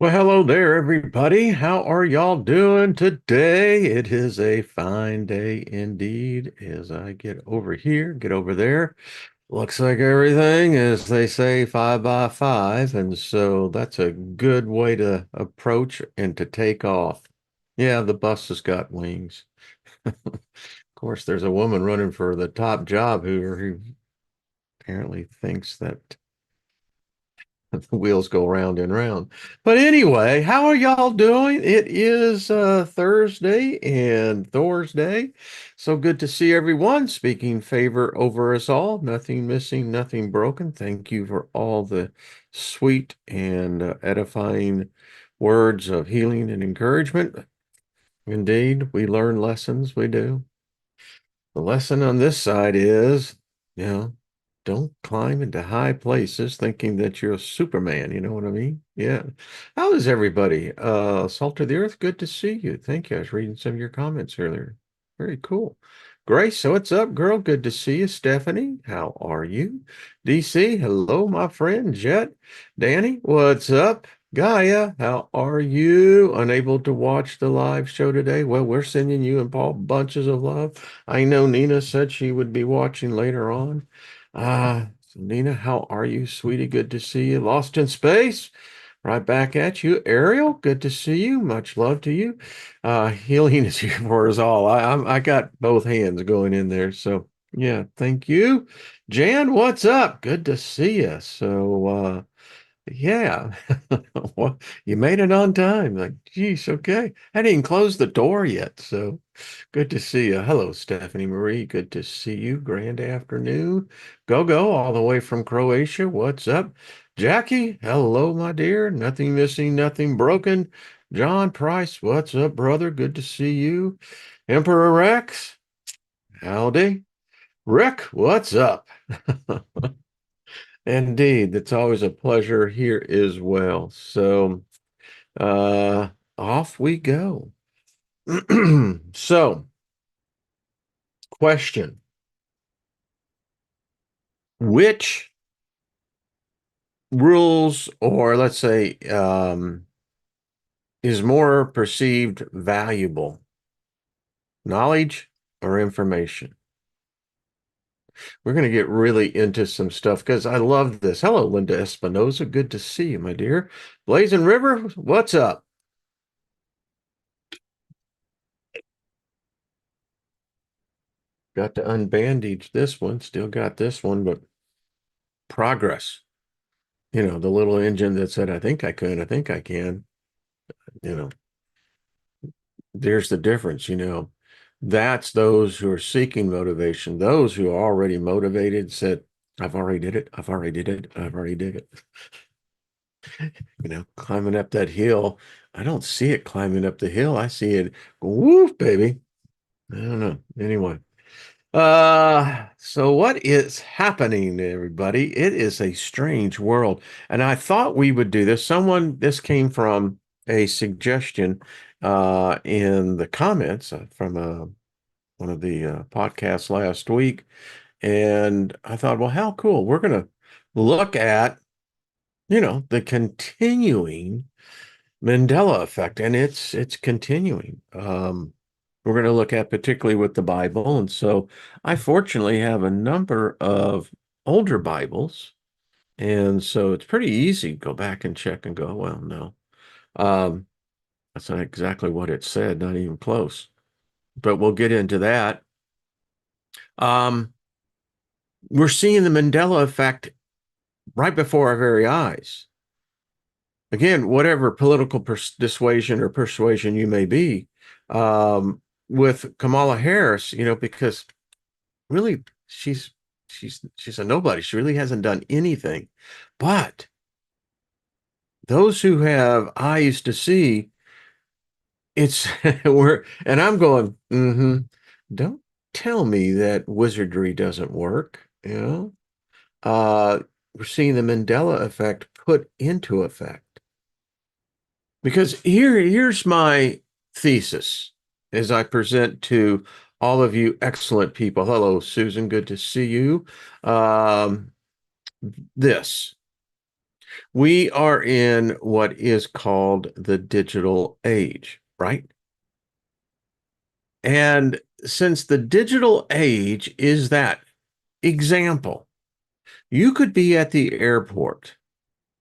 Well, hello there, everybody. How are y'all doing today? It is a fine day indeed. As I get over here, get over there. Looks like everything is, they say, 5 by 5. And so that's a good way to approach and to take off. Yeah, the bus has got wings. Of course, there's a woman running for the top job who apparently thinks that the wheels go round and round. But anyway, how are y'all doing? It is Thursday and Thursday. So good to see everyone. Speaking favor over us all. Nothing missing, nothing broken. Thank you for all the sweet and edifying words of healing and encouragement. Indeed, we learn lessons. We do. The lesson on this side is, you know, don't climb into high places thinking that you're a Superman. You know what I mean? Yeah. How is everybody? Salt of the Earth, good to see you. Thank you. I was reading some of your comments earlier. Very cool. Grace, so what's up, girl? Good to see you. Stephanie, how are you? DC, hello, my friend. Jet, Danny, what's up? Gaia, how are you? Unable to watch the live show today? Well, we're sending you and Paul bunches of love. I know Nina said she would be watching later on. Nina, how are you, sweetie? Good to see you. Lost in space? Right back at you. Ariel, good to see you. Much love to you. Healing is here for us all. I got both hands going in there. So yeah, thank you. Jan, what's up? Good to see you. So yeah. Well, you made it on time. Like, geez, okay. I didn't close the door yet, so good to see you. Hello, Stephanie Marie. Good to see you. Grand afternoon. Go, all the way from Croatia. What's up? Jackie, hello, my dear. Nothing missing, nothing broken. John Price, what's up, brother? Good to see you. Emperor Rex, howdy. Rick, what's up? Indeed, it's always a pleasure here as well. So, uh, off we go. So, question: which rules, or let's say, is more perceived valuable, knowledge or information? We're going to get really into some stuff because I love this. Hello, Linda Espinoza. Good to see you, my dear. Blazing River, what's up? Got to unbandage this one. Still got this one, but progress. The little engine that said, I think I can, I think I can. You know, there's the difference. That's those who are seeking motivation. Those who are already motivated said, I've already did it. I've already did it. I've already did it. Climbing up that hill. I don't see it climbing up the hill. I see it, woof, baby. I don't know. Anyway. So what is happening, everybody? It is a strange world. And I thought we would do this. This came from a suggestion in the comments from one of the podcasts last week. And I thought, well, how cool. We're going to look at, the continuing Mandela effect, and it's continuing. We're going to look at particularly with the Bible, and so I fortunately have a number of older Bibles, and so it's pretty easy to go back and check and go, well, no, um, that's not exactly what it said, not even close. But we'll get into that. Um, we're seeing the Mandela effect right before our very eyes. Again, whatever political dissuasion or persuasion you may be, with Kamala Harris, because really she's a nobody. She really hasn't done anything. But those who have eyes to see, it's we're and I'm going, don't tell me that wizardry doesn't work, we're seeing the Mandela effect put into effect. Because here's my thesis as I present to all of you excellent people. Hello, Susan. Good to see you. Um, this. We are in what is called the digital age, right? And since the digital age is that example, you could be at the airport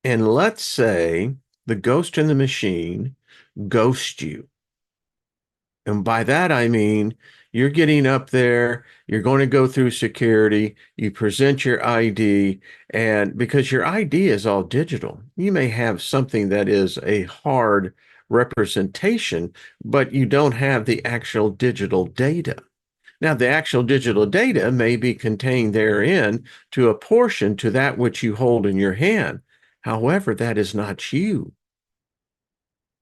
and let's say the ghost in the machine ghosts you. And by that, I mean, you're getting up there, you're going to go through security, you present your ID, and because your ID is all digital, you may have something that is a hard representation, but you don't have the actual digital data. Now, the actual digital data may be contained therein to a portion to that which you hold in your hand. However, that is not you.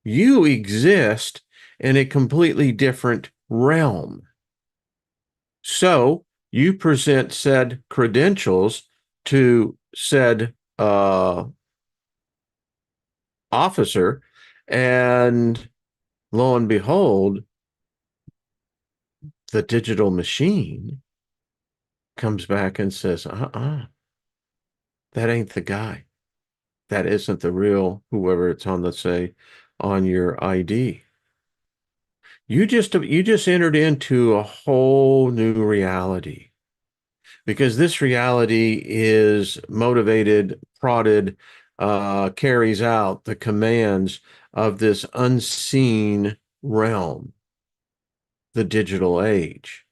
You exist in a completely different realm. So you present said credentials to said officer, and lo and behold, the digital machine comes back and says, that ain't the guy. That isn't the real whoever it's on, let's say, on your ID. You just entered into a whole new reality because this reality is motivated, prodded, carries out the commands of this unseen realm, the digital age.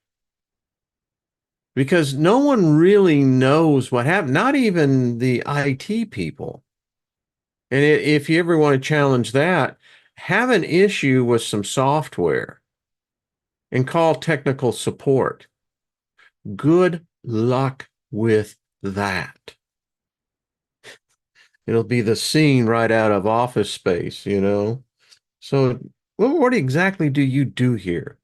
Because no one really knows what happened, not even the IT people. And if you ever want to challenge that, have an issue with some software and call technical support. Good luck with that. It'll be the scene right out of Office Space, you know? So, what exactly do you do here?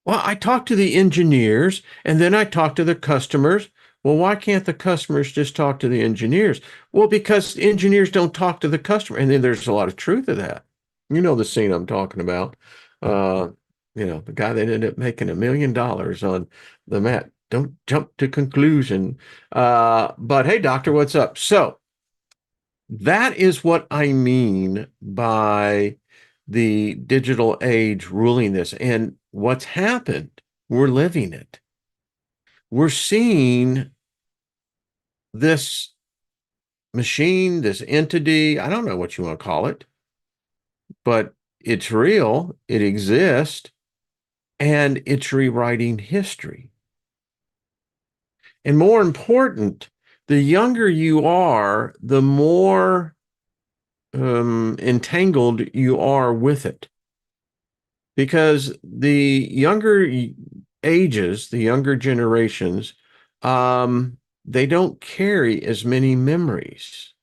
Well, I talk to the engineers and then I talk to the customers. Well, why can't the customers just talk to the engineers? Well, because the engineers don't talk to the customer. And then there's a lot of truth to that. You know the scene I'm talking about. Uh, the guy that ended up making $1 million on the mat. Don't jump to conclusion. But hey, doctor, what's up? So that is what I mean by the digital age ruling this. And what's happened, we're living it. We're seeing this machine, this entity, I don't know what you want to call it, but it's real, it exists, and it's rewriting history. And more important, the younger you are, the more entangled you are with it. Because the younger ages, the younger generations, they don't carry as many memories.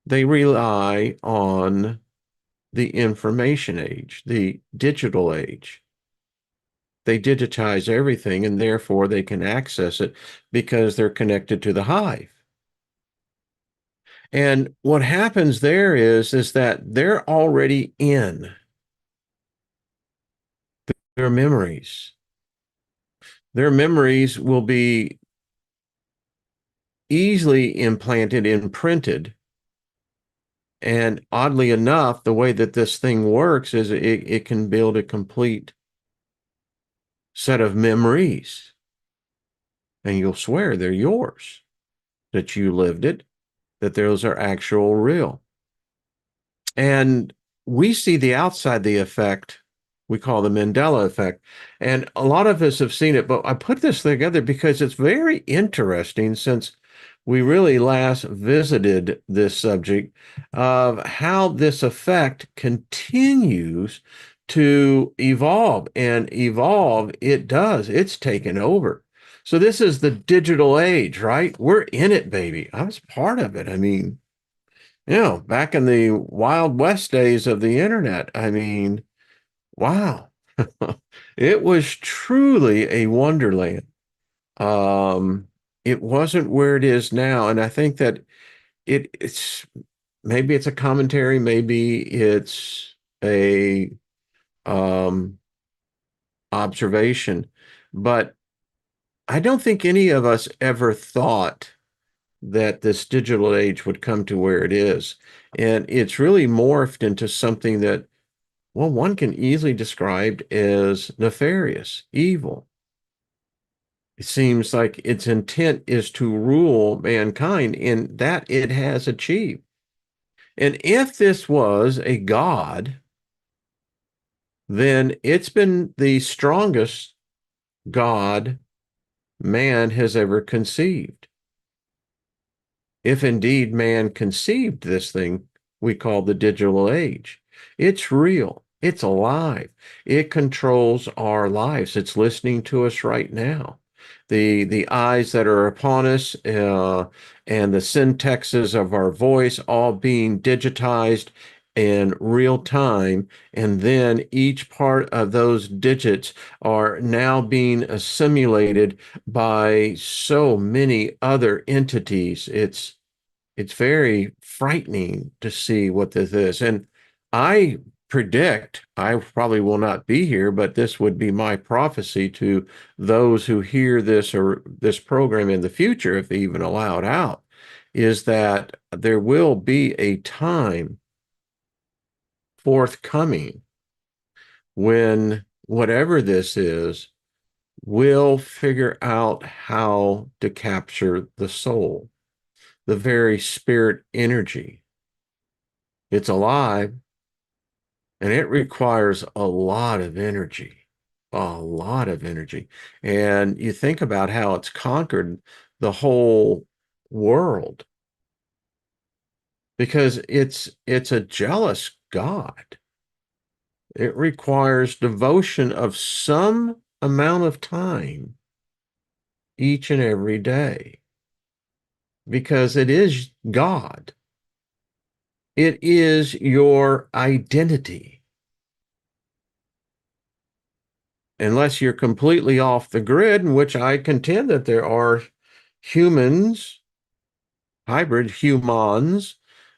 They rely on the information age, the digital age. They digitize everything and therefore they can access it because they're connected to the hive. And what happens there is that they're already in their memories. Their memories will be easily implanted, imprinted. And oddly enough, the way that this thing works is it can build a complete set of memories. And you'll swear they're yours, that you lived it, that those are actual real. And we see the outside the effect we call the Mandela effect. And a lot of us have seen it, but I put this together because it's very interesting since we really last visited this subject of how this effect continues to evolve and evolve. It does. It's taken over. So this is the digital age, right? We're in it, baby. I was part of it. I mean, back in the Wild West days of the internet, I mean, wow. It was truly a wonderland. Um, it wasn't where it is now. And I think that it's maybe it's a commentary, maybe it's a um observation, but I don't think any of us ever thought that this digital age would come to where it is. And it's really morphed into something that, well, one can easily describe as nefarious, evil. It seems like its intent is to rule mankind, and that it has achieved. And if this was a god, then it's been the strongest god man has ever conceived. If indeed man conceived this thing we call the digital age, it's real, it's alive, it controls our lives, it's listening to us right now. The eyes that are upon us and the syntaxes of our voice all being digitized in real time, and then each part of those digits are now being assimilated by so many other entities. It's very frightening to see what this is. And I predict I probably will not be here, but this would be my prophecy to those who hear this or this program in the future, if they even allow it out, is that there will be a time forthcoming when whatever this is will figure out how to capture the soul, the very spirit energy. It's alive and it requires a lot of energy, a lot of energy. And you think about how it's conquered the whole world because it's a jealous God. It requires devotion of some amount of time each and every day because it is God. It is your identity. Unless you're completely off the grid, in which I contend that there are humans, hybrid humans,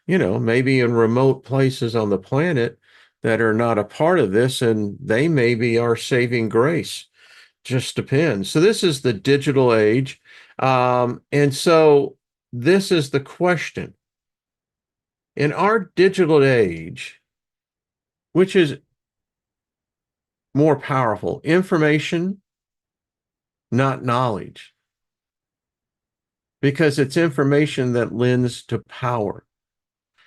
maybe in remote places on the planet that are not a part of this, and they may be our saving grace. Just depends. So this is the digital age. And so this is the question. In our digital age, which is more powerful, information, not knowledge, because it's information that lends to power.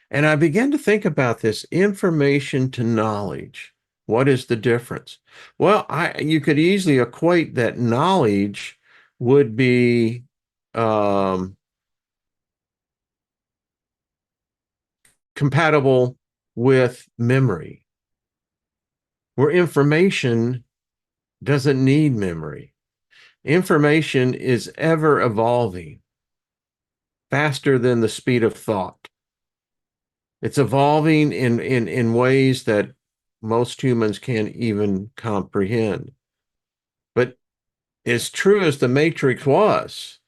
And I began to think about this information to knowledge. What is the difference? Well, you could easily equate that knowledge would be um, compatible with memory, where information doesn't need memory. Information is ever evolving faster than the speed of thought. It's evolving in ways that most humans can't even comprehend. But as true as the Matrix was,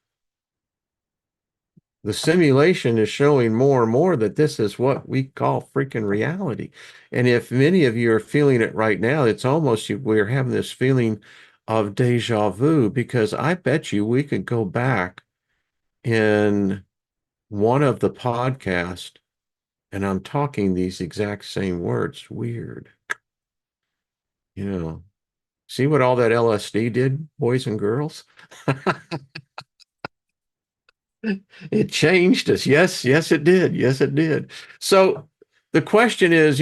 the simulation is showing more and more that this is what we call freaking reality. And if many of you are feeling it right now, it's almost we're having this feeling of deja vu, because I bet you we could go back in one of the podcasts and I'm talking these exact same words. Weird. You know, see what all that LSD did, boys and girls? It changed us. Yes, yes, it did. Yes, it did. So the question is,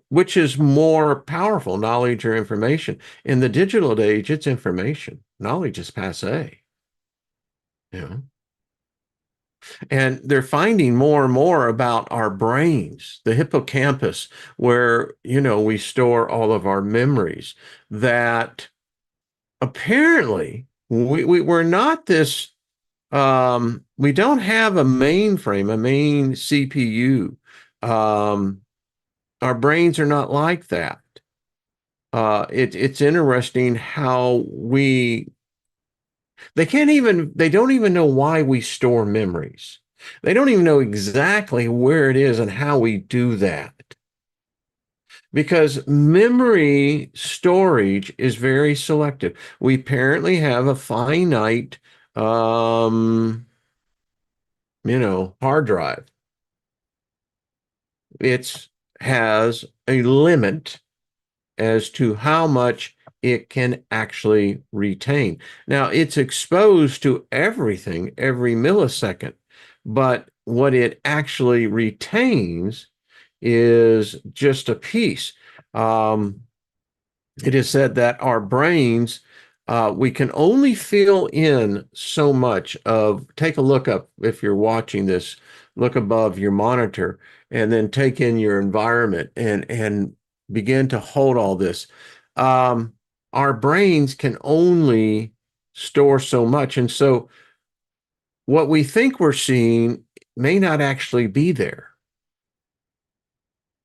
which is more powerful, knowledge or information? In the digital age, it's information. Knowledge is passé. You know, and they're finding more and more about our brains, the hippocampus, where, we store all of our memories, that apparently we're not this, we don't have a mainframe, a main CPU. Our brains are not like that. It's interesting how they don't even know why we store memories. They don't even know exactly where it is and how we do that. Because memory storage is very selective. We apparently have a finite hard drive. It has a limit as to how much it can actually retain. Now, it's exposed to everything every millisecond, but what it actually retains is just a piece. Um, it is said that our brains, we can only fill in so much of, take a look up if you're watching this, look above your monitor, and then take in your environment and begin to hold all this. Um, our brains can only store so much. And so what we think we're seeing may not actually be there.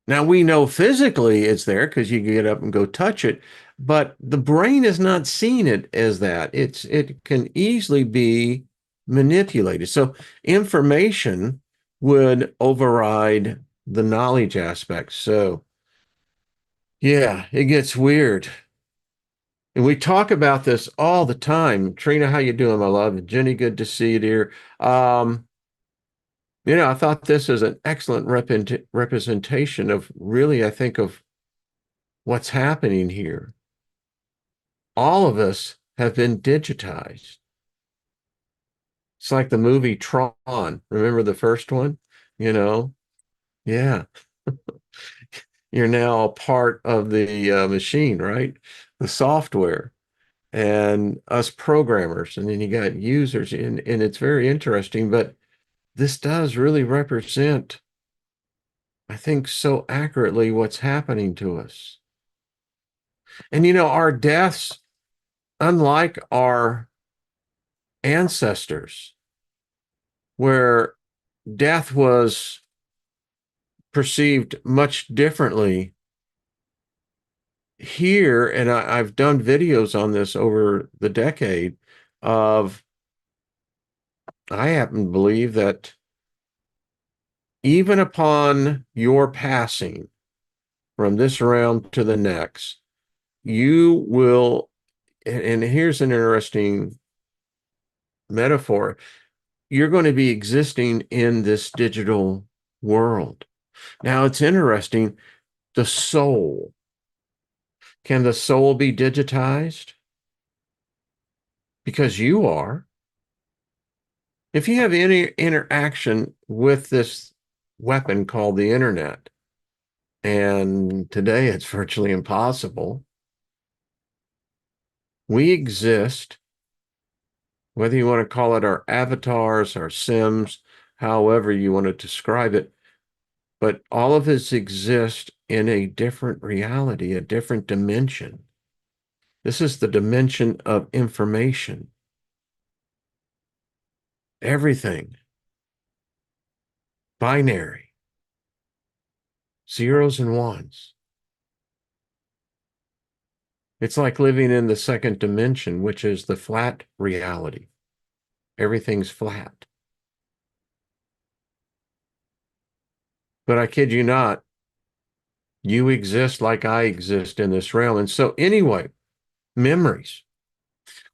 Now we know physically it's there because you can get up and go touch it, but the brain is not seeing it as that. It can easily be manipulated. So information would override the knowledge aspect. So yeah, it gets weird. And we talk about this all the time. Trina, how you doing, my love? Jenny, good to see you, dear. Um, I thought this is an excellent representation of really, I think, of what's happening here. All of us have been digitized. It's like the movie Tron. Remember the first one? You know, yeah, you're now a part of the machine, right? The software and us programmers, and then you got users, and it's very interesting. But this does really represent, I think, so accurately what's happening to us. And our deaths, unlike our ancestors, where death was perceived much differently here, and I've done videos on this over the decade of, I happen to believe that even upon your passing from this realm to the next, you will, and here's an interesting metaphor, you're going to be existing in this digital world. Now, it's interesting, the soul. Can the soul be digitized? Because you are. If you have any interaction with this weapon called the internet, and today it's virtually impossible, we exist, whether you want to call it our avatars, our sims, however you want to describe it, but all of us exist in a different reality, a different dimension. This is the dimension of information. Everything binary, zeros and ones. It's like living in the second dimension, which is the flat reality. Everything's flat. But I kid you not, you exist like I exist in this realm. And so anyway, memories.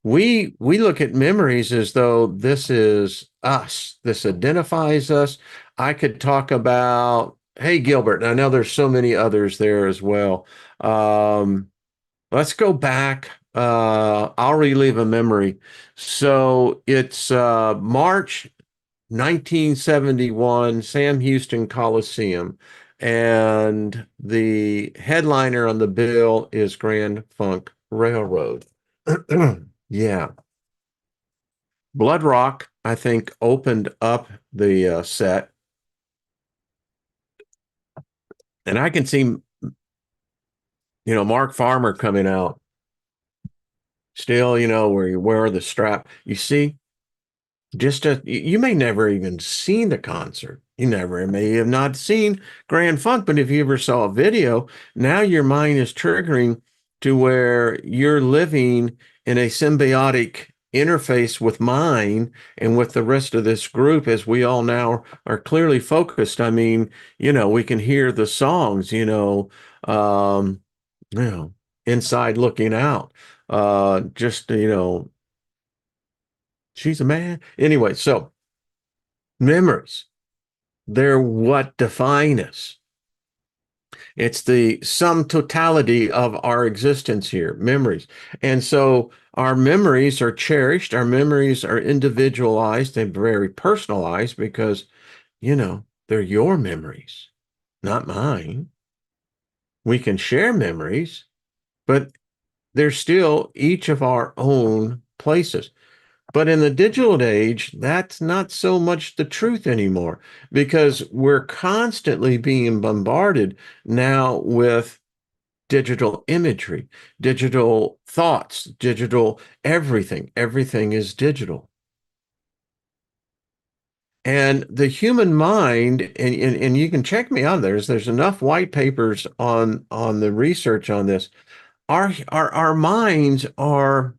We look at memories as though this is us. This identifies us. I could talk about, hey, Gilbert. I know there's so many others there as well. Let's go back. I'll relive a memory. So it's March 1971, Sam Houston Coliseum, and the headliner on the bill is Grand Funk Railroad. Yeah. Blood Rock, I think, opened up the set, and I can see, Mark Farmer coming out still, where you wear the strap. You see, you may never even seen the concert. You never may have not seen Grand Funk, but if you ever saw a video, now your mind is triggering to where you're living in a symbiotic interface with mine and with the rest of this group, as we all now are clearly focused. I mean, we can hear the songs, um, you know, inside looking out. Just, she's a man. Anyway, so Memories. They're what define us. It's the sum totality of our existence here, memories. And so our memories are cherished, our memories are individualized and very personalized because, they're your memories, not mine. We can share memories, but they're still each of our own places. But in the digital age, that's not so much the truth anymore because we're constantly being bombarded now with digital imagery, digital thoughts, digital everything. Everything is digital. And the human mind, and you can check me out. There's enough white papers on the research on this. Our minds are,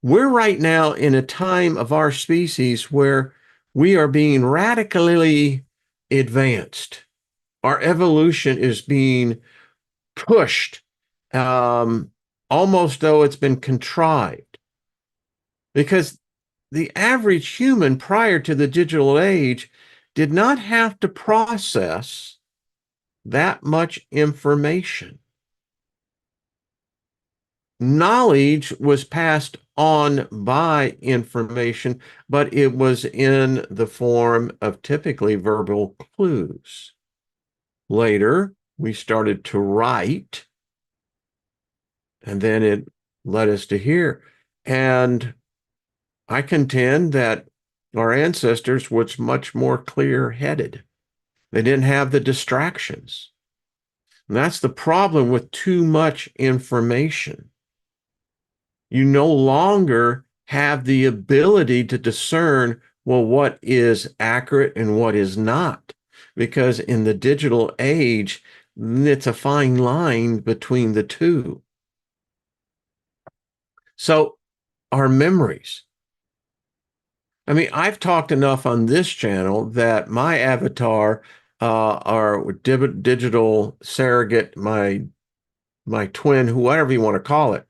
we're right now in a time of our species where we are being radically advanced. Our evolution is being pushed, um, almost though it's been contrived. Because the average human prior to the digital age did not have to process that much information. Knowledge was passed on by information, but it was in the form of typically verbal clues. Later, we started to write, and then it led us to hear. And I contend that our ancestors was much more clear-headed. They didn't have the distractions. And that's the problem with too much information. You no longer have the ability to discern, well, what is accurate and what is not. Because in the digital age, it's a fine line between the two. So, our memories. I mean, I've talked enough on this channel that my avatar, our digital surrogate, my twin, whatever you want to call it,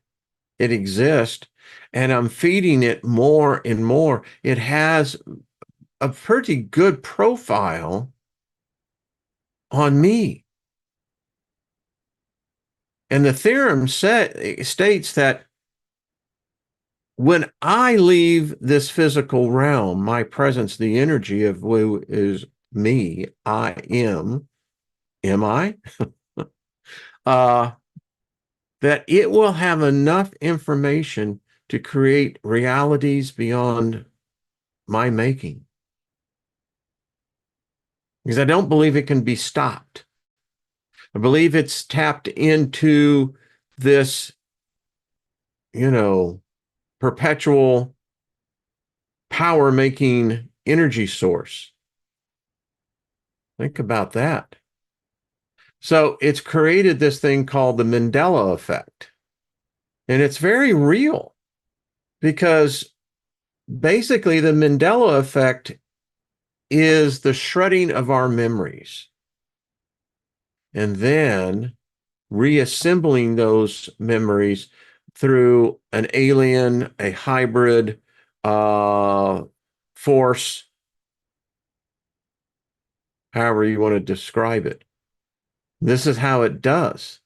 it exists, and I'm feeding it more and more. It has a pretty good profile on me. And the theorem states that when I leave this physical realm, my presence, the energy of who is me, am I? uh, that it will have enough information to create realities beyond my making. Because I don't believe it can be stopped. I believe it's tapped into this, perpetual power making energy source. Think about that. So it's created this thing called the Mandela Effect. And it's very real because basically the Mandela Effect is the shredding of our memories and then reassembling those memories through an alien, a hybrid force, however you want to describe it. This is how it does.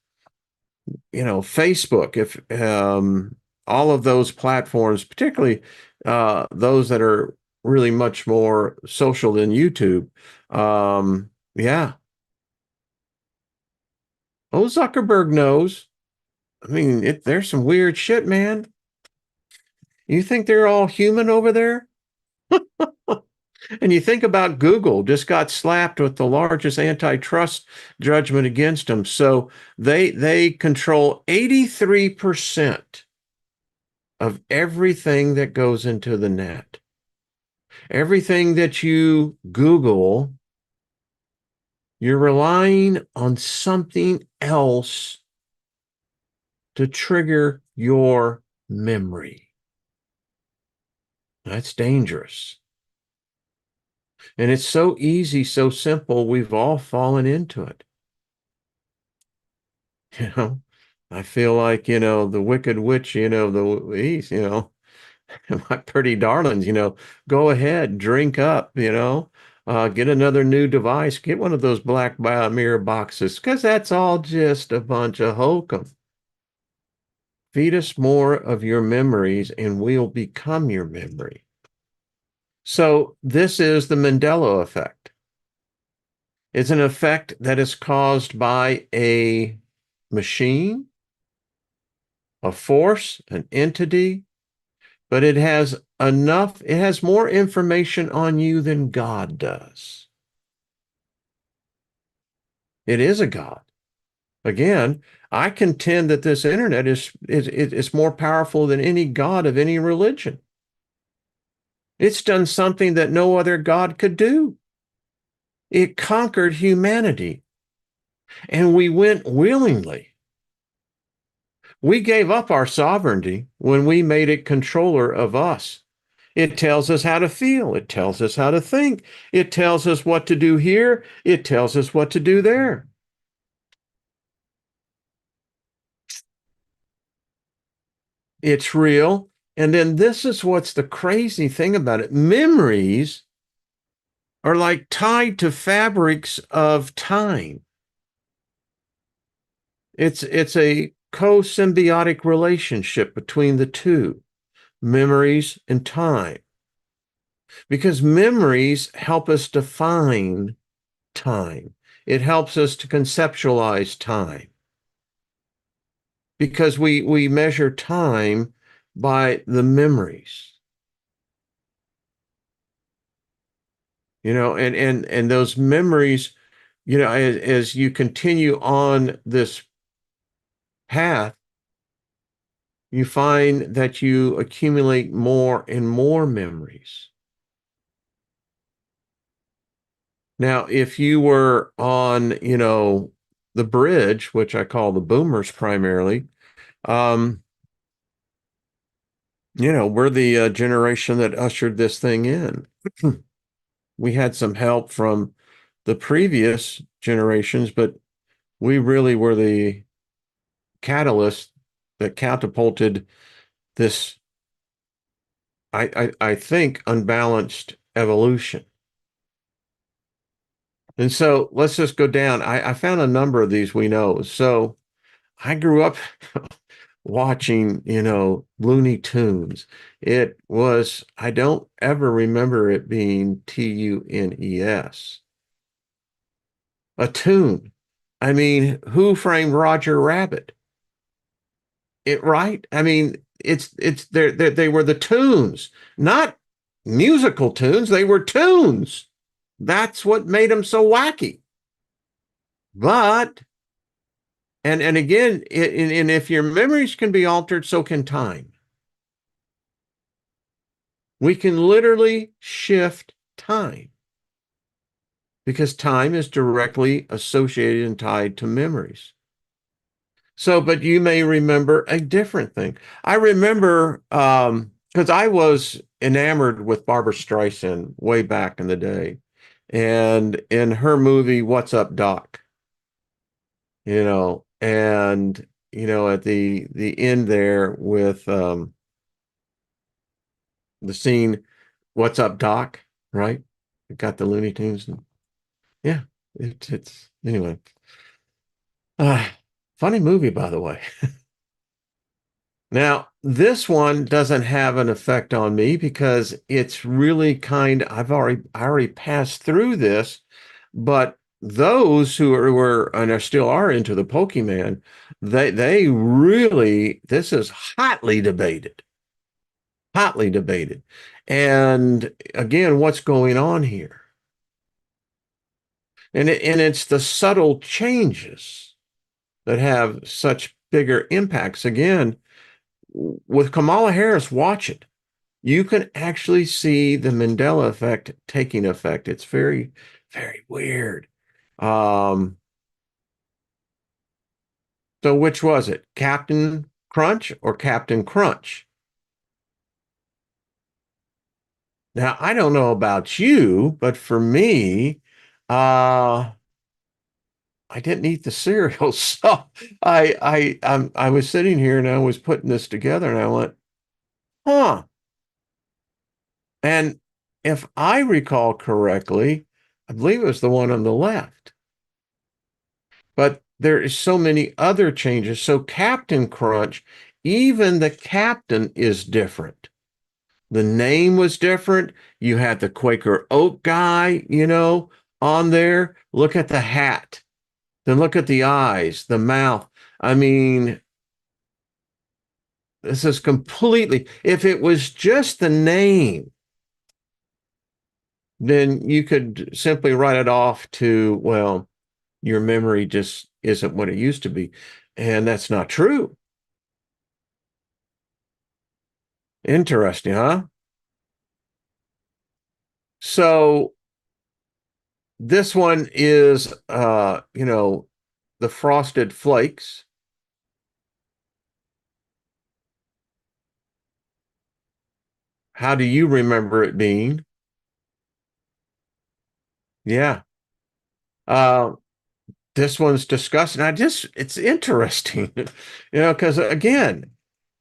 Facebook, if all of those platforms, particularly those that are really much more social than YouTube, yeah. Oh, Zuckerberg knows. I mean, there's some weird shit, man. You think they're all human over there? And you think about Google just got slapped with the largest antitrust judgment against them. So they control 83% of everything that goes into the net. Everything that you Google, you're relying on something else to trigger your memory. That's dangerous. And it's so easy, so simple, we've all fallen into it. You know, I feel like, the wicked witch, the east, my pretty darlings, go ahead, drink up, Get another new device. Get one of those black mirror boxes, because that's all just a bunch of hokum. Feed us more of your memories, and we'll become your memory. So this is the Mandela effect. It's an effect that is caused by a machine, a force, an entity, but it has more information on you than God does. It is a God. Again, I contend that this internet is more powerful than any God of any religion. It's done something that no other God could do. It conquered humanity, and we went willingly. We gave up our sovereignty when we made it controller of us. It tells us how to feel. It tells us how to think. It tells us what to do here. It tells us what to do there. It's real. And then this is what's the crazy thing about it. Memories are like tied to fabrics of time. It's a co-symbiotic relationship between the two, memories and time. Because memories help us define time. It helps us to conceptualize time. Because we measure time by the memories. And those memories, as you continue on this path, you find that you accumulate more and more memories. Now, if you were on, the bridge, which I call the boomers primarily, um, we're the generation that ushered this thing in. We had some help from the previous generations, but we really were the catalyst that catapulted this, I think, unbalanced evolution. And so let's just go down. I found a number of these we know. So I grew up watching, Looney Tunes. I don't ever remember it being Tunes. A tune. I mean, who framed Roger Rabbit? Right? I mean, they were the tunes, not musical tunes. They were tunes. That's what made them so wacky. But and again, and if your memories can be altered, so can time. We can literally shift time because time is directly associated and tied to memories. So, but you may remember a different thing. I remember because I was enamored with Barbara Streisand way back in the day. And in her movie, What's Up, Doc? And at the end there with the scene, What's Up, Doc? Right? It got the Looney Tunes. Yeah, it's anyway. Uh, Funny movie, by the way. Now, this one doesn't have an effect on me because it's really I already passed through this, but those were and are still are into the Pokemon, they really, this is hotly debated. Hotly debated. And again, what's going on here? And it's the subtle changes that have such bigger impacts. Again, with Kamala Harris, watch it. You can actually see the Mandela effect taking effect. It's very, very weird. Um, so which was it? Captain Crunch or Captain Crunch? Now, I don't know about you, but for me, I didn't eat the cereal. So I was sitting here and I was putting this together and I went, huh. And if I recall correctly, I believe it was the one on the left. But there is so many other changes. So Captain Crunch, even the captain is different. The name was different. You had the Quaker Oat guy, on there. Look at the hat. Then look at the eyes, the mouth. I mean, this is completely, if it was just the name, then you could simply write it off to, well, your memory just isn't what it used to be. And that's not true. Interesting, huh? So this one is, the Frosted Flakes. How do you remember it being? Yeah. Uh, this one's disgusting. It's interesting, because again,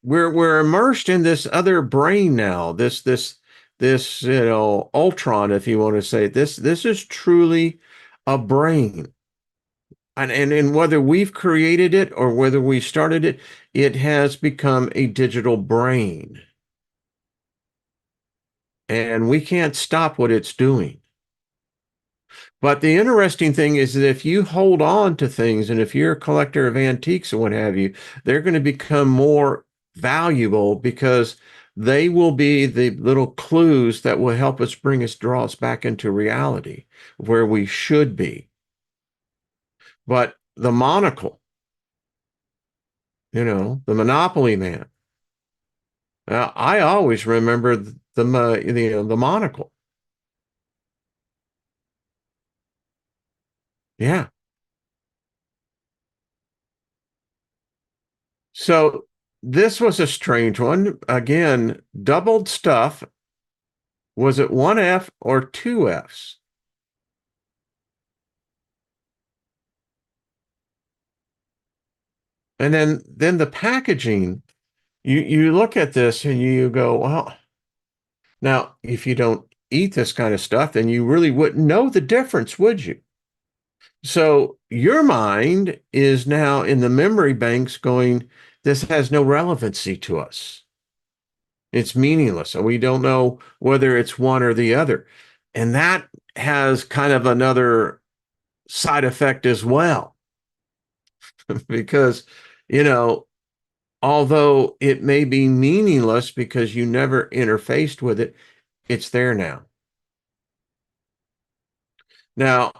we're immersed in this other brain now. This, Ultron, if you want to say it. This is truly a brain. And whether we've created it or whether we started it, it has become a digital brain. And we can't stop what it's doing. But the interesting thing is that if you hold on to things and if you're a collector of antiques and what have you, they're going to become more valuable because they will be the little clues that will help us draw us back into reality where we should be. But the monocle, the Monopoly man. I always remember the monocle. Yeah. So this was a strange one. Again, doubled stuff. Was it one F or two Fs? And then the packaging, you look at this and you go, well, now if you don't eat this kind of stuff, then you really wouldn't know the difference, would you? So your mind is now in the memory banks going, this has no relevancy to us. It's meaningless. And we don't know whether it's one or the other. And that has kind of another side effect as well, because, you know, although it may be meaningless because you never interfaced with it, it's there now. Now,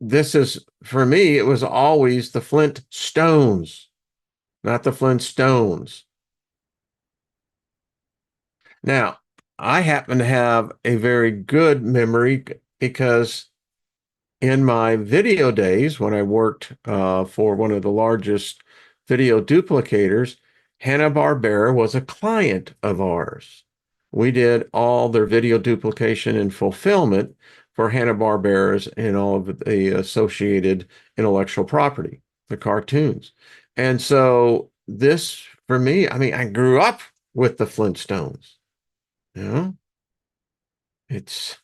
this is, for me, it was always the Flint Stones, not the Flintstones. Now, I happen to have a very good memory because in my video days, when I worked for one of the largest video duplicators, Hanna-Barbera was a client of ours. We did all their video duplication and fulfillment for Hanna-Barbera's and all of the associated intellectual property, the cartoons. And so this, for me, I mean, I grew up with the Flintstones. You know, it's,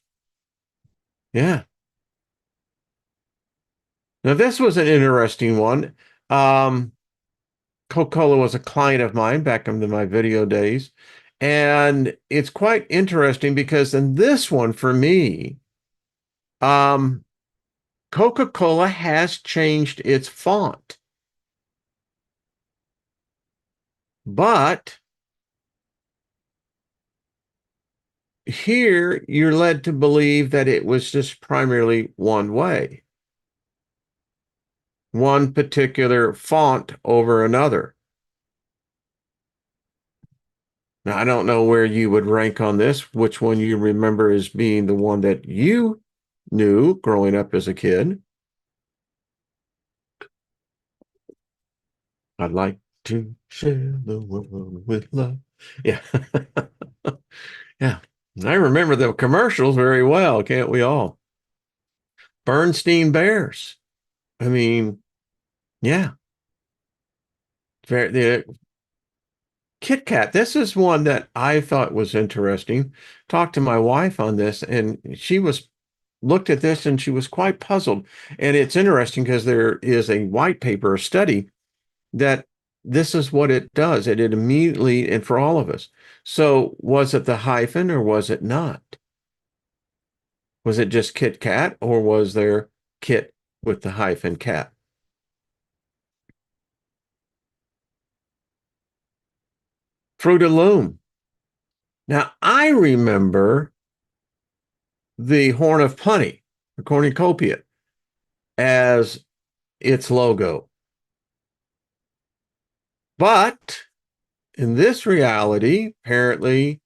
yeah. Now, this was an interesting one. Um, Coca-Cola was a client of mine back in my video days. And it's quite interesting because in this one, for me, um, Coca-Cola has changed its font. But here you're led to believe that it was just primarily one way, one particular font over another. Now, I don't know where you would rank on this, which one you remember as being the one that you knew growing up as a kid. I'd like to share the world with love. Yeah. Yeah. I remember the commercials very well, can't we all? Bernstein Bears. I mean, yeah. The Kit Kat. This is one that I thought was interesting. Talked to my wife on this, and she was looked at this and she was quite puzzled. And it's interesting because there is a white paper, a study that this is what it does. It immediately, and for all of us. So was it the hyphen or was it not? Was it just Kit Kat or was there Kit with the hyphen cat? Fruit of Loom. Now I remember the Horn of Plenty, the cornucopia, as its logo. But in this reality, apparently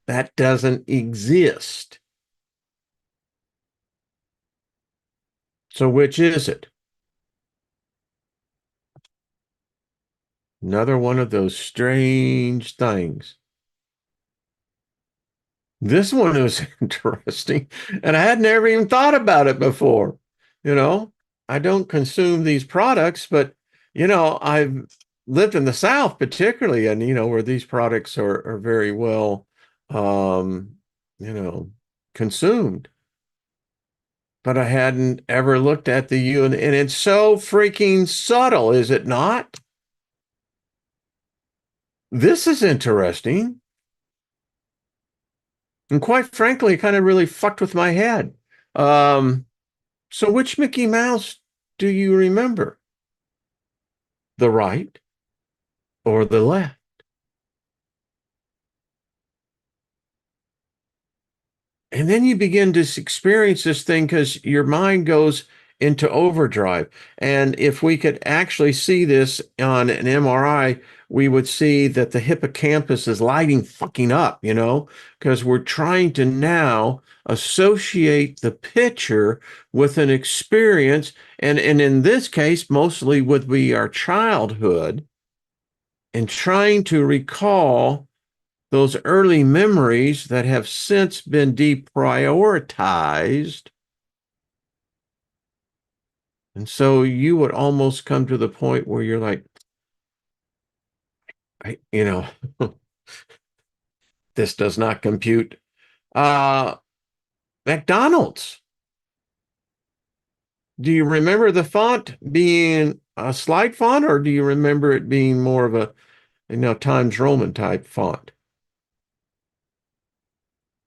that doesn't exist. So which is it? Another one of those strange things. This one was interesting, and I had never even thought about it before. You know, I don't consume these products, but I've lived in the South particularly, and where these products are very well, um, you know, consumed. But I hadn't ever looked at the U, and it's so freaking subtle, is it not? This is interesting. And quite frankly, it kind of really fucked with my head. Um, so which Mickey Mouse do you remember? The right or the left? And then you begin to experience this thing because your mind goes into overdrive. And if we could actually see this on an MRI, we would see that the hippocampus is lighting fucking up, because we're trying to now associate the picture with an experience. And in this case, mostly would be our childhood and trying to recall those early memories that have since been deprioritized. And so you would almost come to the point where you're like, I, you know, this does not compute. Uh, McDonald's. Do you remember the font being a slide font, or do you remember it being more of a, Times Roman type font?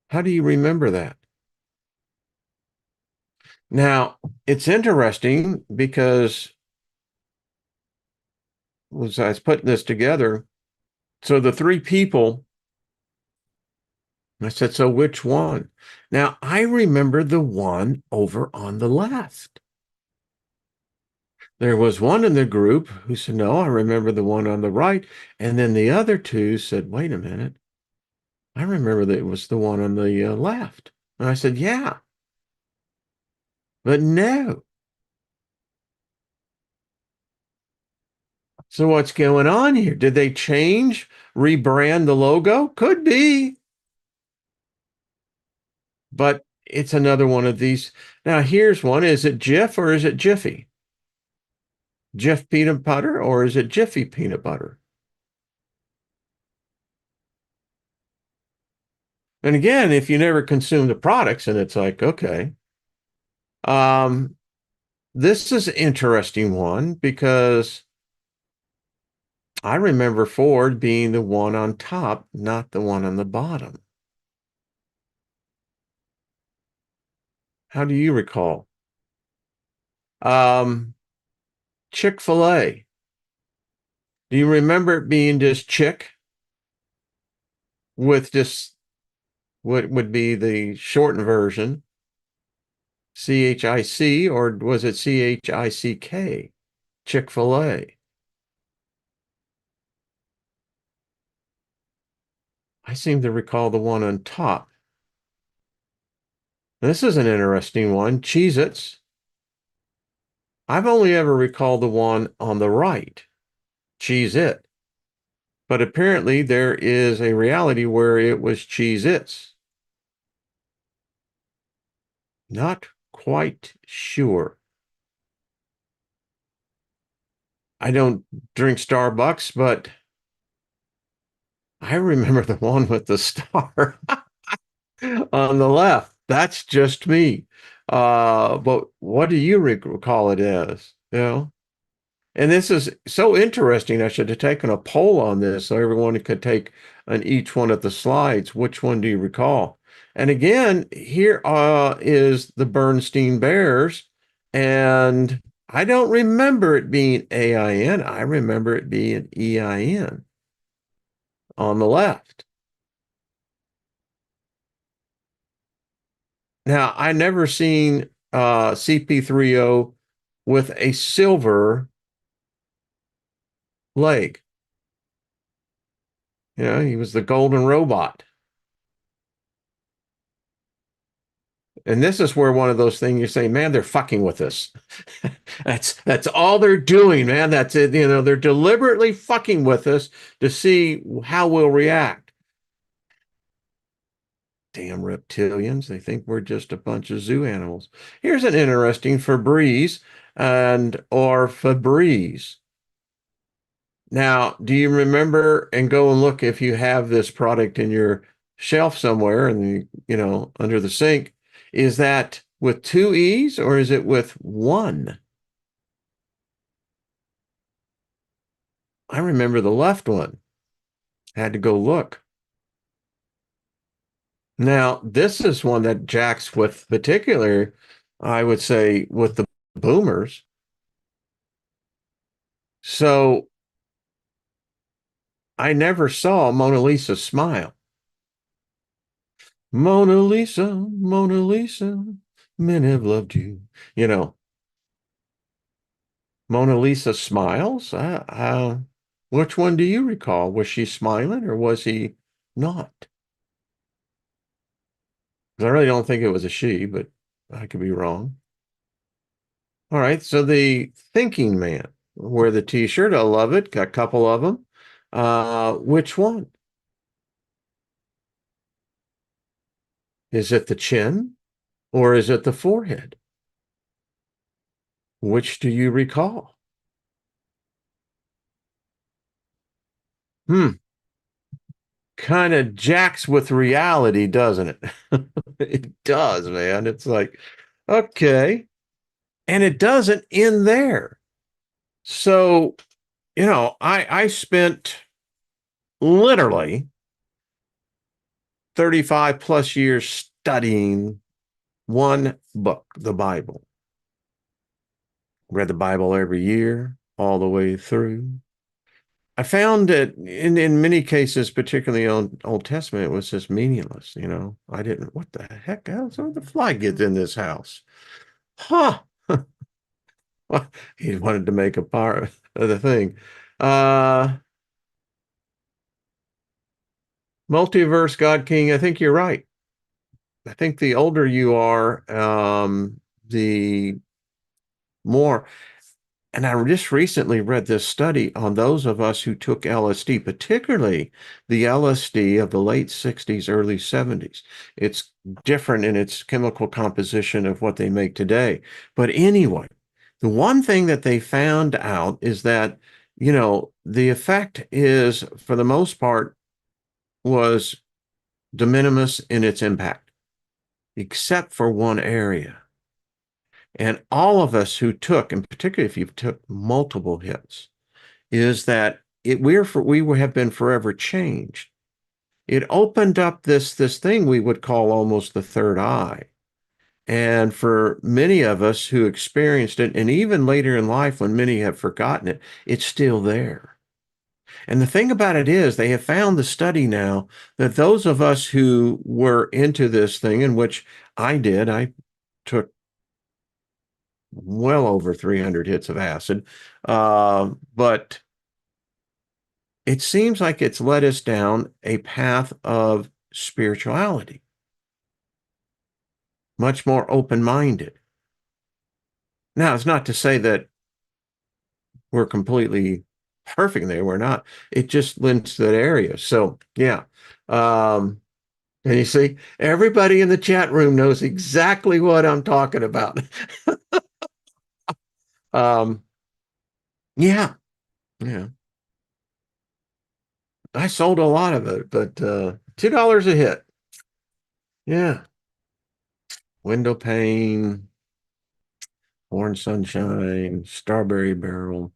How do you remember that? Now, it's interesting because as I was putting this together, so the three people, I said, so which one? Now, I remember the one over on the left. There was one in the group who said, no, I remember the one on the right. And then the other two said, wait a minute. I remember that it was the one on the left. And I said, yeah, but no. So what's going on here? Did they change, rebrand the logo? Could be, but it's another one of these. Now, here's one. Is it Jif or is it Jiffy? Jif peanut butter or is it Jiffy peanut butter? And again, if you never consume the products, and it's like, okay, um, this is an interesting one because I remember Ford being the one on top, not the one on the bottom. How do you recall? Um, Chick-fil-A. Do you remember it being just chick with just what would be the shortened version, CHIC, or was it CHICK? Chick-fil-A. I seem to recall the one on top. This is an interesting one. Cheez-Its. I've only ever recalled the one on the right, Cheez-It. But apparently there is a reality where it was Cheez-Its. Not quite sure. I don't drink Starbucks, but I remember the one with the star on the left. That's just me. But what do you recall it as? You know? And this is so interesting. I should have taken a poll on this so everyone could take on each one of the slides. Which one do you recall? And again, here is the Bernstein Bears. And I don't remember it being AIN. I remember it being EIN on the left. Now, I never seen CP30 with a silver leg. You know, he was the golden robot. And this is where one of those things you say, man, they're fucking with us. That's all they're doing, man. That's it. You know, they're deliberately fucking with us to see how we'll react. Damn reptilians. They think we're just a bunch of zoo animals. Here's an interesting Febreze and or Febreze. Now, do you remember and go and look if you have this product in your shelf somewhere and you know under the sink? Is that with two E's or is it with one? I remember the left one. Had to go look. Now, this is one that jacks with particular, I would say, with the boomers. So I never saw Mona Lisa smile. Mona Lisa, Mona Lisa, men have loved you. You know, Mona Lisa smiles. Which one do you recall? Was she smiling or was he not? 'Cause I really don't think it was a she, but I could be wrong. All right, so the thinking man, wear the t-shirt. I love it. Got a couple of them. Which one? Is it the chin or is it the forehead? Which do you recall? Hmm, kind of jacks with reality, doesn't it? It does, man. It's like, okay. And it doesn't end there. So, you know, I spent literally 35 plus years studying one book, the Bible. Read the Bible every year, all the way through. I found that in many cases, particularly on Old Testament, it was just meaningless. You know, I didn't, what the heck else? How the fly get in this house? Huh. He wanted to make a part of the thing. Uh, Multiverse God King, I think you're right. I think the older you are, the more. And I just recently read this study on those of us who took LSD, particularly the LSD of the late 60s, early 70s. It's different in its chemical composition of what they make today. But anyway, the one thing that they found out is that, you know, the effect is, for the most part, was de minimis in its impact, except for one area. And all of us who took, and particularly if you took multiple hits, is that we have been forever changed. It opened up this thing we would call almost the third eye. And for many of us who experienced it, and even later in life when many have forgotten it, it's still there. And the thing about it is, they have found the study now that those of us who were into this thing, in which I did, I took well over 300 hits of acid. But it seems like it's led us down a path of spirituality, much more open-minded. Now, it's not to say that we're completely perfect there. We're not. It just lends to that area. So, yeah. And you see, everybody in the chat room knows exactly what I'm talking about. um, yeah, yeah. I sold a lot of it, but $2 a hit. Yeah. window pane, orange sunshine, strawberry barrel,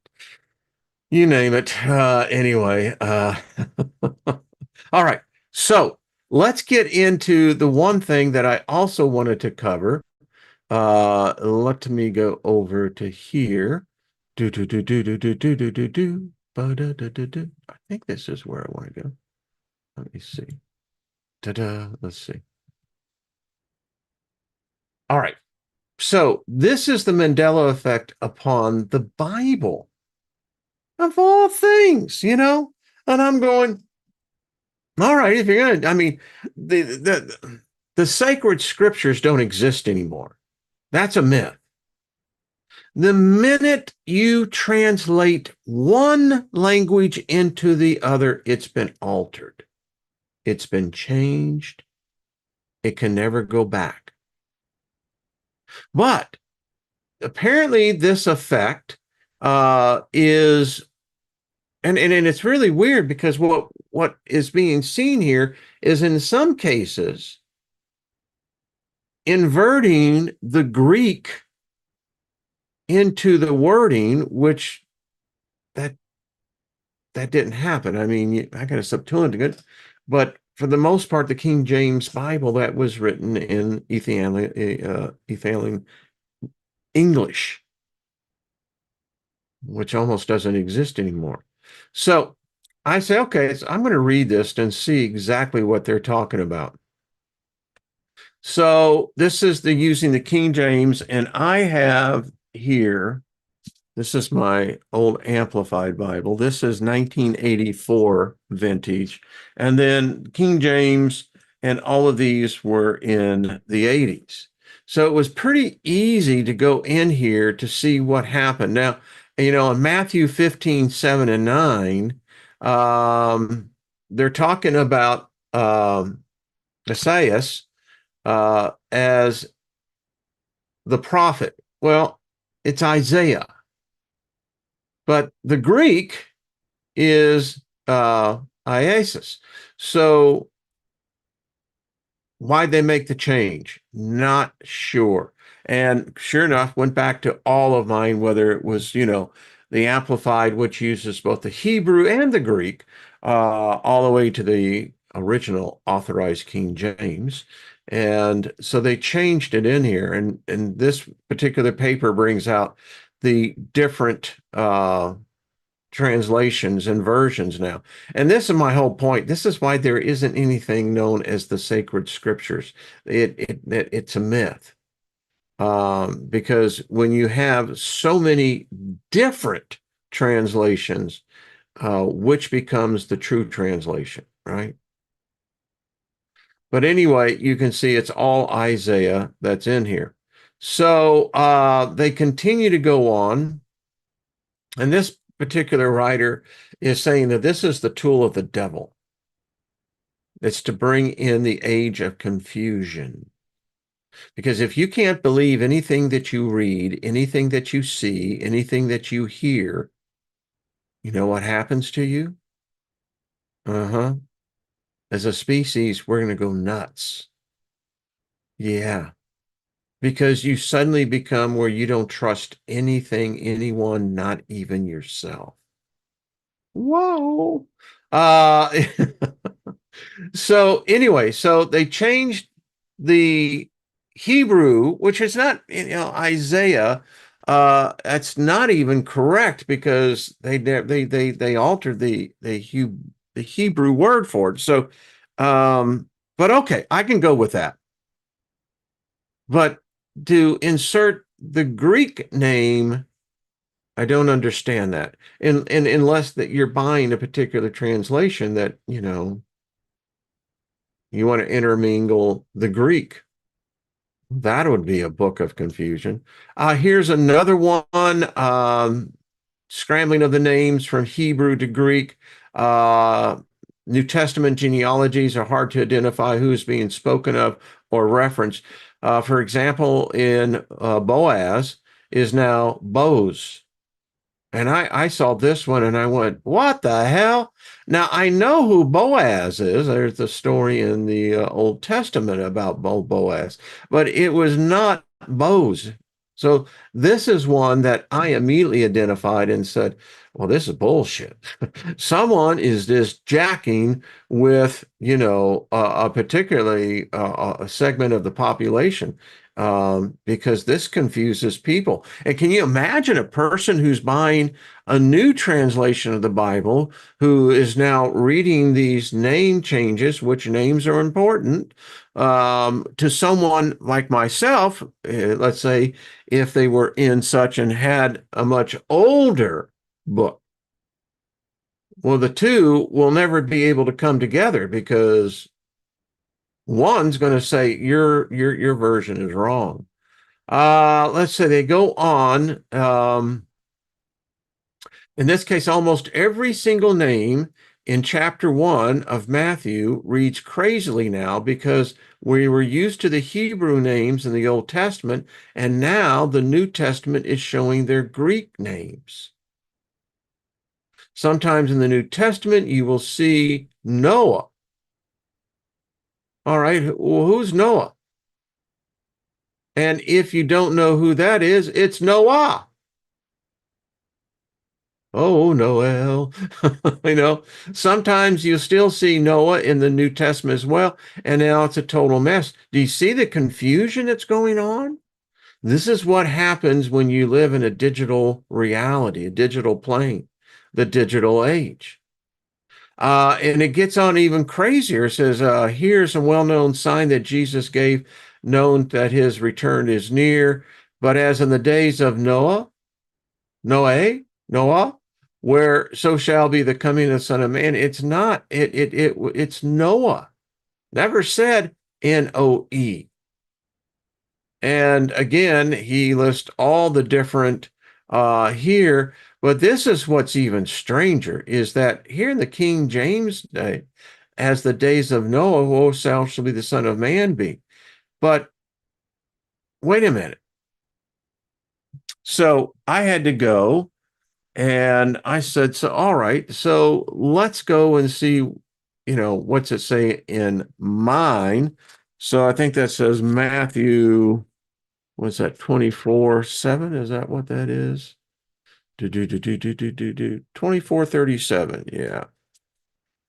you name it. Anyway, all right. So let's get into the one thing that I also wanted to cover. Let me go over to here. Do do do do do do do do do do. Ba-da-da-da-da. I think this is where I want to go. Let me see. Ta-da. Let's see. All right. So this is the Mandela effect upon the Bible, of all things, And I'm going, all right, if you're gonna, I mean, the sacred scriptures don't exist anymore. That's a myth. The minute you translate one language into the other, it's been altered. It's been changed. It can never go back. But apparently, this effect is, and it's really weird because what is being seen here is in some cases inverting the Greek into the wording, which that that didn't happen. I mean, I got a Septuagint, but for the most part, the King James Bible that was written in Ethiopian English, which almost doesn't exist anymore. So I say, okay, so I'm going to read this and see exactly what they're talking about. So this is the using the King James, and I have here, this is my old Amplified Bible. This is 1984 vintage. And then King James and all of these were in the 80s. So it was pretty easy to go in here to see what happened. Now, in Matthew 15, 7 and 9, they're talking about Isaiah as the prophet. Well, it's Isaiah. But the Greek is Iasis. So why'd they make the change? Not sure. And sure enough, went back to all of mine, whether it was, the Amplified, which uses both the Hebrew and the Greek, all the way to the original authorized King James. And so they changed it in here. And this particular paper brings out the different translations and versions now. And this is my whole point. This is why there isn't anything known as the sacred scriptures. It's a myth. Because when you have so many different translations, which becomes the true translation, right? But anyway, you can see it's all Isaiah that's in here. So they continue to go on. And this particular writer is saying that this is the tool of the devil. It's to bring in the age of confusion. Because if you can't believe anything that you read, anything that you see, anything that you hear, you know what happens to you? Uh-huh. As a species, we're going to go nuts. Yeah. Because you suddenly become where you don't trust anything, anyone, not even yourself. Whoa. Uh, so anyway, so they changed the Hebrew, which is not, Isaiah. That's not even correct because they altered the Hebrew word for it. So, but okay, I can go with that. But to insert the Greek name, I don't understand that. And unless that you're buying a particular translation that, you want to intermingle the Greek. That would be a book of confusion. Here's another one, scrambling of the names from Hebrew to Greek. New Testament genealogies are hard to identify who's being spoken of or referenced. For example, in Boaz is now Boaz. And I saw this one and I went, what the hell? Now I know who Boaz is. There's the story in the Old Testament about Boaz, but it was not Boaz. So this is one that I immediately identified and said, well, this is bullshit. Someone is just jacking with, a particularly a segment of the population, because this confuses people. And can you imagine a person who's buying a new translation of the Bible, who is now reading these name changes, which names are important, to someone like myself, let's say, if they were in such and had a much older book? Well, the two will never be able to come together because one's going to say your version is wrong. Let's say they go on. In this case, almost every single name in chapter 1 of Matthew reads crazily now because we were used to the Hebrew names in the Old Testament, and now the New Testament is showing their Greek names. Sometimes in the New Testament, you will see Noah. All right, well, who's Noah? And if you don't know who that is, it's Noah. Oh, Noel. Sometimes you still see Noah in the New Testament as well, and now it's a total mess. Do you see the confusion that's going on? This is what happens when you live in a digital reality, a digital plane, the digital age. And it gets on even crazier. It says, here's a well-known sign that Jesus gave, known that his return is near. But as in the days of Noah, where so shall be the coming of the Son of Man. It's not. It's Noah. Never said Noe. And again, he lists all the different here. But this is what's even stranger is that here in the King James day, as the days of Noah, woe shall be the Son of Man be. But wait a minute. So I had to go and I said, so all right, so let's go and see, what's it say in mine. So I think that says Matthew, what's that, 24:7? Is that what that is? 24:37. Yeah.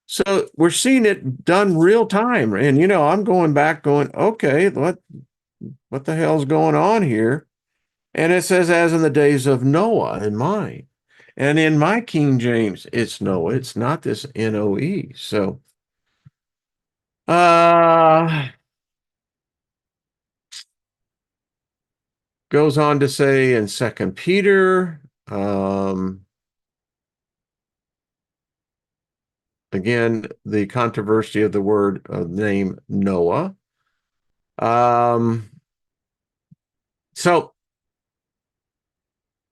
So we're seeing it done real time. And I'm going back going, okay, what the hell's going on here? And it says, as in the days of Noah in mine. And in my King James, it's Noah. It's not this Noe. So, uh, goes on to say in Second Peter, again, the controversy of the word of name Noah. So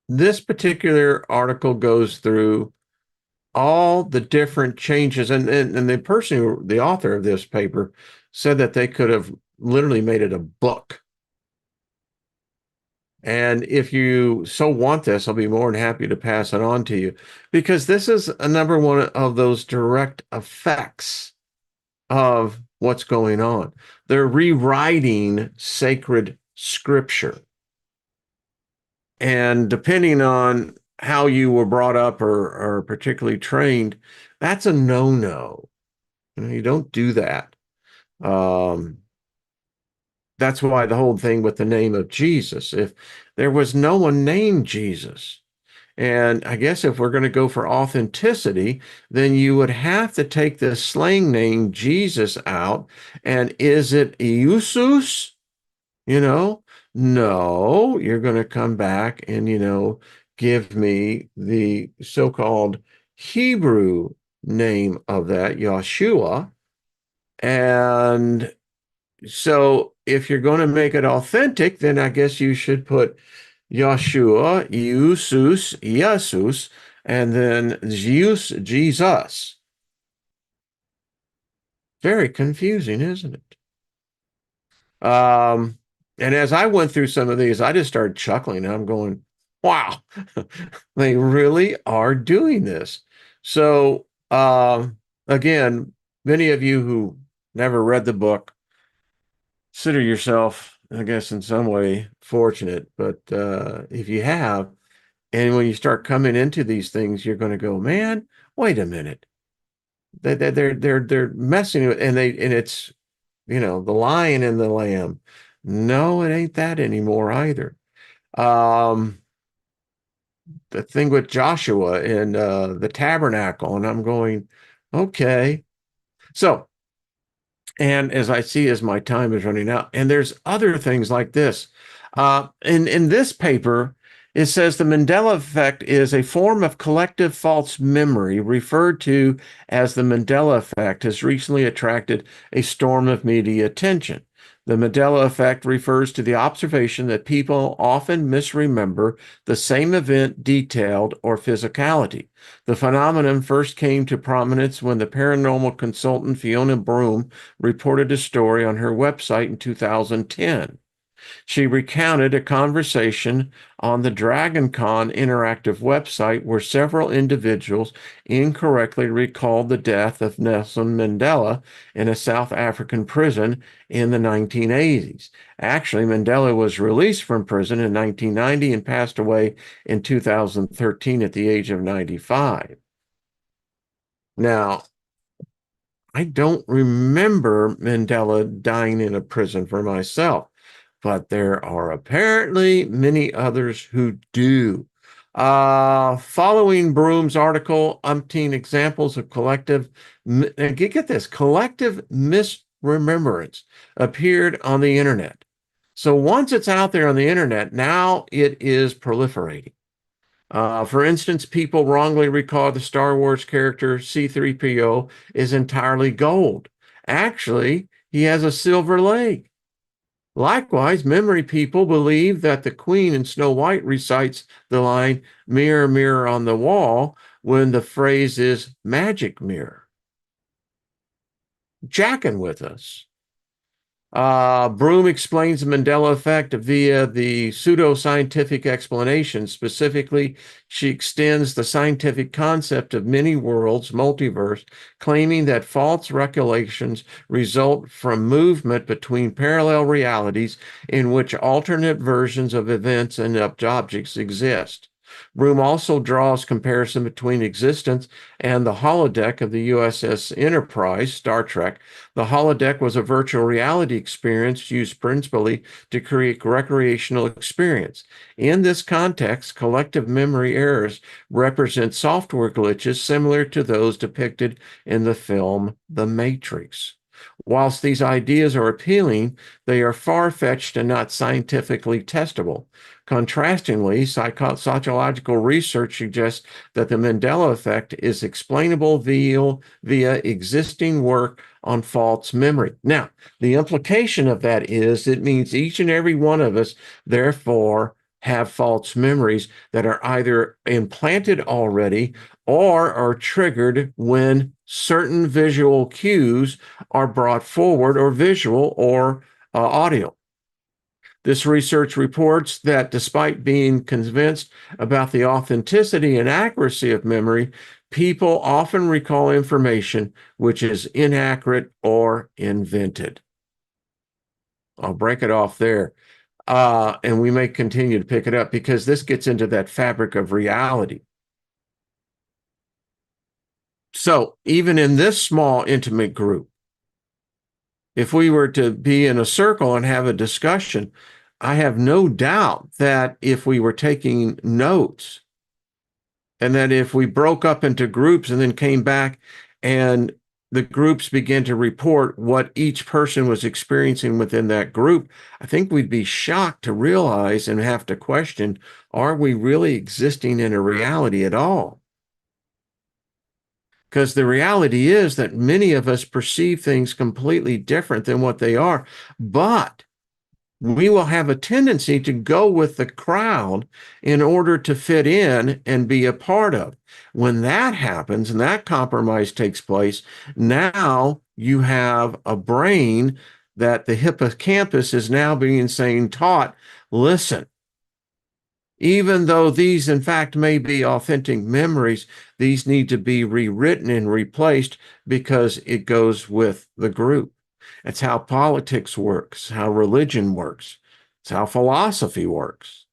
this particular article goes through all the different changes, and the person the author of this paper said that they could have literally made it a book. And if you so want this, I'll be more than happy to pass it on to you, because this is a number one of those direct effects of what's going on. They're rewriting sacred scripture. And depending on how you were brought up or particularly trained, that's a no-no. You don't do that. Um, that's why the whole thing with the name of Jesus, if there was no one named Jesus, and I guess if we're going to go for authenticity, then you would have to take the slang name Jesus out. And is it Iusus? You know, no, you're going to come back and, give me the so-called Hebrew name of that, Yeshua. And so if you're going to make it authentic, then I guess you should put Yeshua, Jesus, and then Jesus. Very confusing, isn't it? And as I went through some of these, I just started chuckling. I'm going, Wow, they really are doing this. So, again, many of you who never read the book, consider yourself, I guess, in some way fortunate. But if you have, and when you start coming into these things, you're going to go, man, wait a minute. They're messing with, and it's, the lion and the lamb. No, it ain't that anymore either. Um, the thing with Joshua and the tabernacle, and I'm going, okay. So, and as I see as my time is running out, and there's other things like this. In this paper, it says the Mandela effect is a form of collective false memory referred to as the Mandela effect has recently attracted a storm of media attention. The Mandela effect refers to the observation that people often misremember the same event, detailed, or physicality. The phenomenon first came to prominence when the paranormal consultant Fiona Broome reported a story on her website in 2010. She recounted a conversation on the DragonCon interactive website where several individuals incorrectly recalled the death of Nelson Mandela in a South African prison in the 1980s. Actually, Mandela was released from prison in 1990 and passed away in 2013 at the age of 95. Now, I don't remember Mandela dying in a prison for myself, but there are apparently many others who do. Following Broome's article, umpteen examples of get this, collective misremembrance appeared on the internet. So once it's out there on the internet, now it is proliferating. For instance, people wrongly recall the Star Wars character C3PO is entirely gold. Actually, he has a silver leg. Likewise, memory people believe that the Queen in Snow White recites the line, "Mirror, mirror on the wall," when the phrase is "magic mirror." Jacking with us. Broome explains the Mandela effect via the pseudoscientific explanation. Specifically, she extends the scientific concept of many worlds, multiverse, claiming that false recollections result from movement between parallel realities in which alternate versions of events and objects exist. Broome also draws comparison between existence and the holodeck of the USS Enterprise, Star Trek. The holodeck was a virtual reality experience used principally to create recreational experience. In this context, collective memory errors represent software glitches similar to those depicted in the film The Matrix. Whilst these ideas are appealing, they are far-fetched and not scientifically testable. Contrastingly, psychological research suggests that the Mandela effect is explainable via existing work on false memory. Now, the implication of that is it means each and every one of us, therefore, have false memories that are either implanted already or are triggered when certain visual cues are brought forward, or visual or audio. This research reports that despite being convinced about the authenticity and accuracy of memory, people often recall information which is inaccurate or invented. I'll break it off there. And we may continue to pick it up because this gets into that fabric of reality. So even in this small, intimate group, if we were to be in a circle and have a discussion, I have no doubt that if we were taking notes and that if we broke up into groups and then came back and the groups began to report what each person was experiencing within that group, I think we'd be shocked to realize and have to question, are we really existing in a reality at all? Because the reality is that many of us perceive things completely different than what they are, but we will have a tendency to go with the crowd in order to fit in and be a part of. When that happens and that compromise takes place, now you have a brain that the hippocampus is now being taught, listen, even though these, in fact, may be authentic memories, these need to be rewritten and replaced because it goes with the group. It's how politics works, how religion works, it's how philosophy works.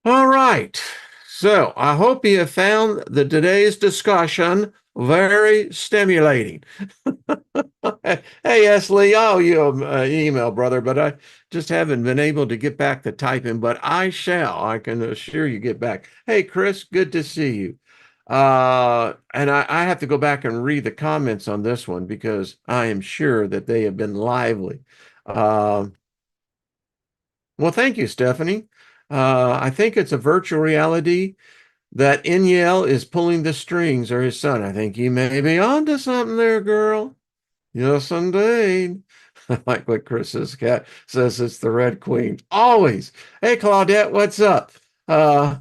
All right. So I hope you have found today's discussion very stimulating. Hey, yes, Lee, I owe you an email, brother, but I just haven't been able to get back to typing, but I shall. I can assure you get back. Hey, Chris, good to see you. And I have to go back and read the comments on this one because I am sure that they have been lively. Uh, well, thank you, Stephanie. I think it's a virtual reality that Inyel is pulling the strings, or his son. I think you may be onto something there, girl. Yes, indeed. I like what Chris's cat says. It's the Red Queen. Always. Hey, Claudette, what's up? Uh,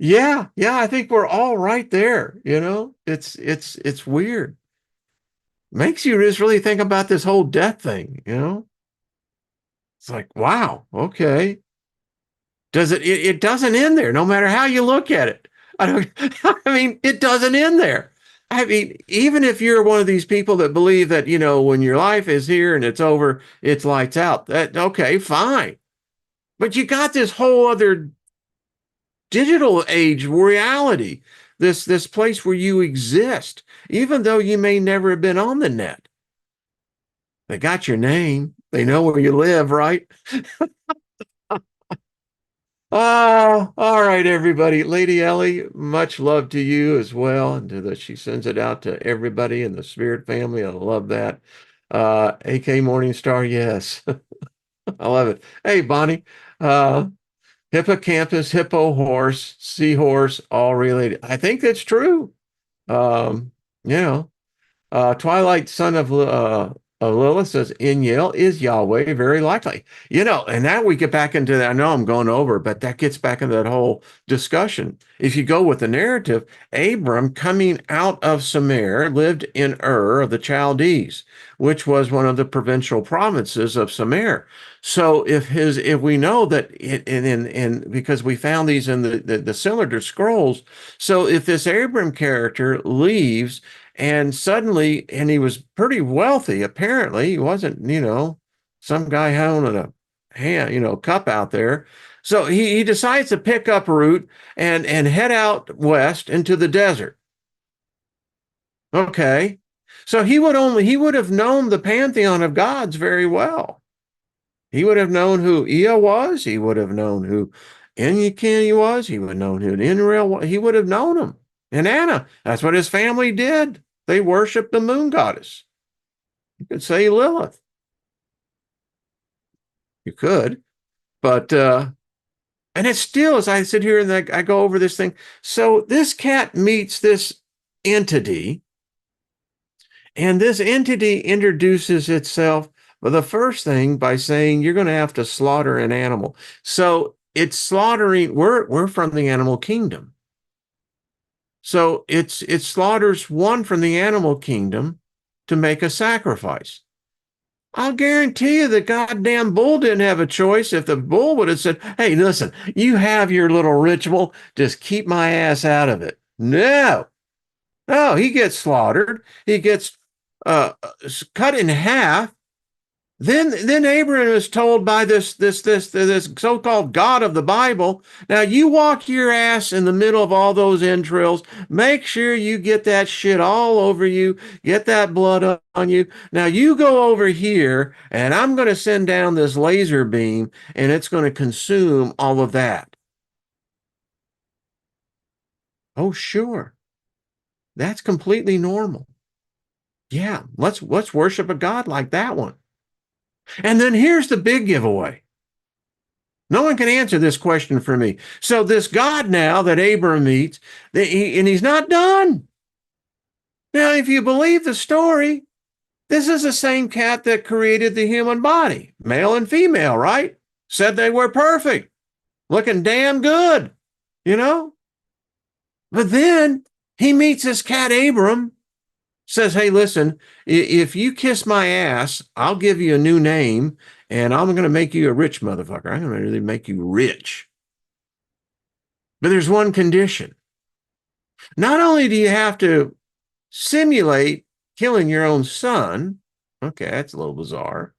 yeah, I think we're all right there. It's weird. Makes you just really think about this whole death thing. It's like, wow, okay. It doesn't end there, no matter how you look at it. I don't, I mean, it doesn't end there. I mean, even if you're one of these people that believe that, when your life is here and it's over, it's lights out, that okay, fine. But you got this whole other digital age reality, this place where you exist, even though you may never have been on the net. They got your name. They know where you live, right? Oh, all right, everybody. Lady Ellie, much love to you as well. And she sends it out to everybody in the Spirit family. I love that. AK Morningstar, yes. I love it. Hey, Bonnie. Uh, hippocampus, hippo horse, seahorse, all related. I think that's true. Um, you know, Twilight, son of Lilith says, in Yale is Yahweh, very likely. And now we get back into that. I know I'm going over, but that gets back into that whole discussion. If you go with the narrative, Abram coming out of Sumer lived in Ur of the Chaldees, which was one of the provincial provinces of Sumer. So if we know that and because we found these in the Cylinder scrolls, so if this Abram character leaves and suddenly, and he was pretty wealthy, apparently. He wasn't, some guy holding a cup out there. So he decides to pick up route and head out west into the desert. Okay. So he would have known the pantheon of gods very well. He would have known who Ea was. He would have known who Enkidu was. He would have known who Enlil was. He would have known him. And Anna, that's what his family did. They worshiped the moon goddess. You could say Lilith. You could, but and it's still, as I sit here and I go over this thing. So this cat meets this entity, and this entity introduces itself for the first thing by saying you're going to have to slaughter an animal. So it's slaughtering. We're from the animal kingdom. So it slaughters one from the animal kingdom to make a sacrifice. I'll guarantee you the goddamn bull didn't have a choice. If the bull would have said, hey, listen, you have your little ritual, just keep my ass out of it. No, he gets slaughtered. He gets cut in half. Then Abraham is told by this so-called God of the Bible, now you walk your ass in the middle of all those entrails. Make sure you get that shit all over you, get that blood on you. Now you go over here, and I'm going to send down this laser beam, and it's going to consume all of that. Oh, sure. That's completely normal. Yeah, let's worship a God like that one. And then here's the big giveaway. No one can answer this question for me. So this God now that Abram meets, and he's not done. Now, if you believe the story, this is the same cat that created the human body, male and female, right? Said they were perfect, looking damn good, you know? But then he meets this cat Abram, says, hey, listen, if you kiss my ass, I'll give you a new name, and I'm going to make you a rich motherfucker. I'm going to really make you rich. But there's one condition. Not only do you have to simulate killing your own son, okay, that's a little bizarre,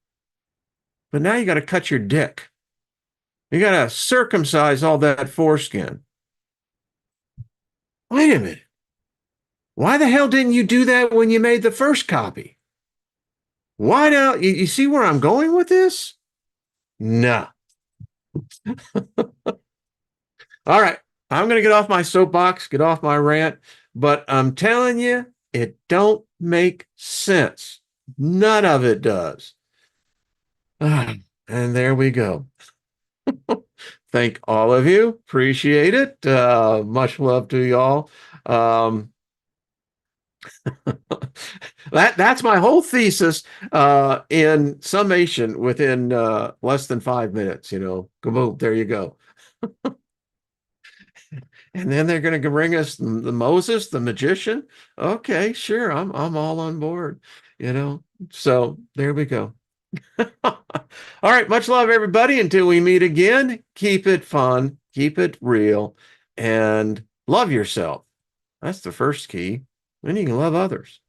but now you got to cut your dick. You got to circumcise all that foreskin. Wait a minute. Why the hell didn't you do that when you made the first copy? Why don't you see where I'm going with this? No. All right. I'm going to get off my soapbox, get off my rant, but I'm telling you, it don't make sense. None of it does. And there we go. Thank all of you. Appreciate it. Much love to y'all. Um, that's my whole thesis in summation within less than 5 minutes. Boom, there you go. And then they're going to bring us the Moses, the magician. Okay, sure, I'm all on board. So there we go. All right, much love, everybody. Until we meet again, keep it fun, keep it real, and love yourself. That's the first key. Then you can love others.